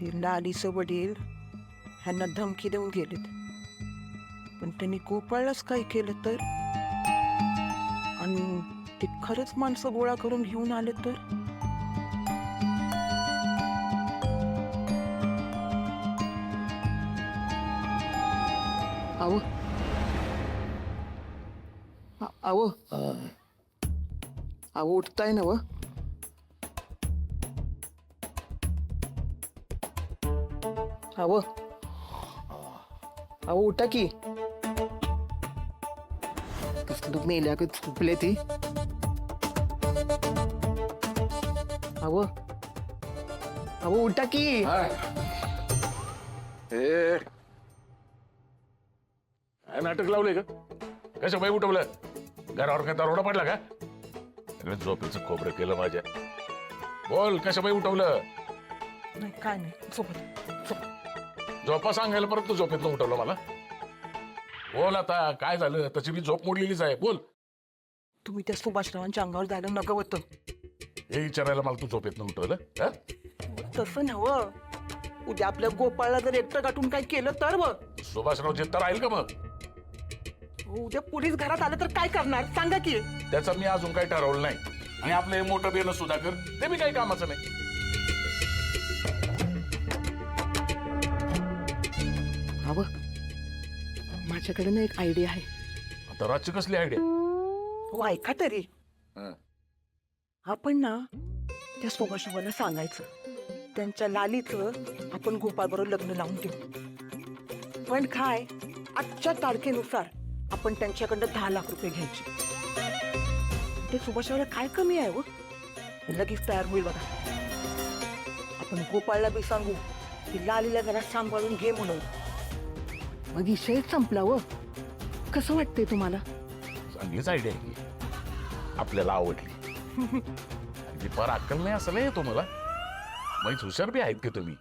ते लालीचं वडील ह्यांना धमकी देऊन गेलेत, पण त्यांनी गोपाळलाच काय केलं तर, आणि ते खरंच माणसं गोळा करून घेऊन आले तर. अहो अहो अहो उठताय ना व? अहो अहो उठा की. कसलं मेल्या का झोपले ती. अहो अहो उठा की. काय नाटक लावलंय का? कसं बाई उठवलं? घरावर काय दरोडा पडला का? सगळं झोपेचं खोबरं केलं माझ्या. बोल, कसं बाई उठवलं? नाही काय नाही, झोपत झोपा सांगायला परत तू झोपेतनं उठवलं मला. बोल आता काय झालं? तशी मी झोप मोडलेलीच आहे. बोल. तुम्ही त्या सुभाषरावांच्या अंगावर जायला नको होतं. हे विचारायला मला तू झोपेतनं उठवलं? हा? तसं नव्हं, उद्या आपल्या गोपाळला जर एकटं गाठून काय केलं तर व सुभाषराव जिद्द राहील का मग? उद्या पोलीस घरात आलं तर काय करणार सांगा की. त्याचं मी अजून काही ठरवलं नाही. आणि आपलं हे मोठं बेन सुधाकर ते मी काही कामाचं नाही. अहो माझ्याकडे ना एक आयडिया आहे. आता रातची कसली आयडिया? हो ऐका तरी. आपण ना त्या सुभाषरावांना सांगायचं त्यांच्या लालीचं आपण गोपाळबरोबर लग्न लावून घेऊ. पण काय, आजच्या तारखेनुसार आपण त्यांच्याकडनं 10 लाख रुपये घ्यायचे. ते सुभाषरावाला काय कमी आहे व? लगेच तयार होईल बघा. आपण गोपाळला बी सांगू की लालीला जरा सांभाळून घे म्हणून. मग विषय संपला व. कसं वाटतंय तुम्हाला? चांगलीच आयडिया आहे की. आपल्याला आवडली. ती फार अक्कल नाही असं नाही तुम्हाला. माहीत हुशार बी आहेत की तुम्ही.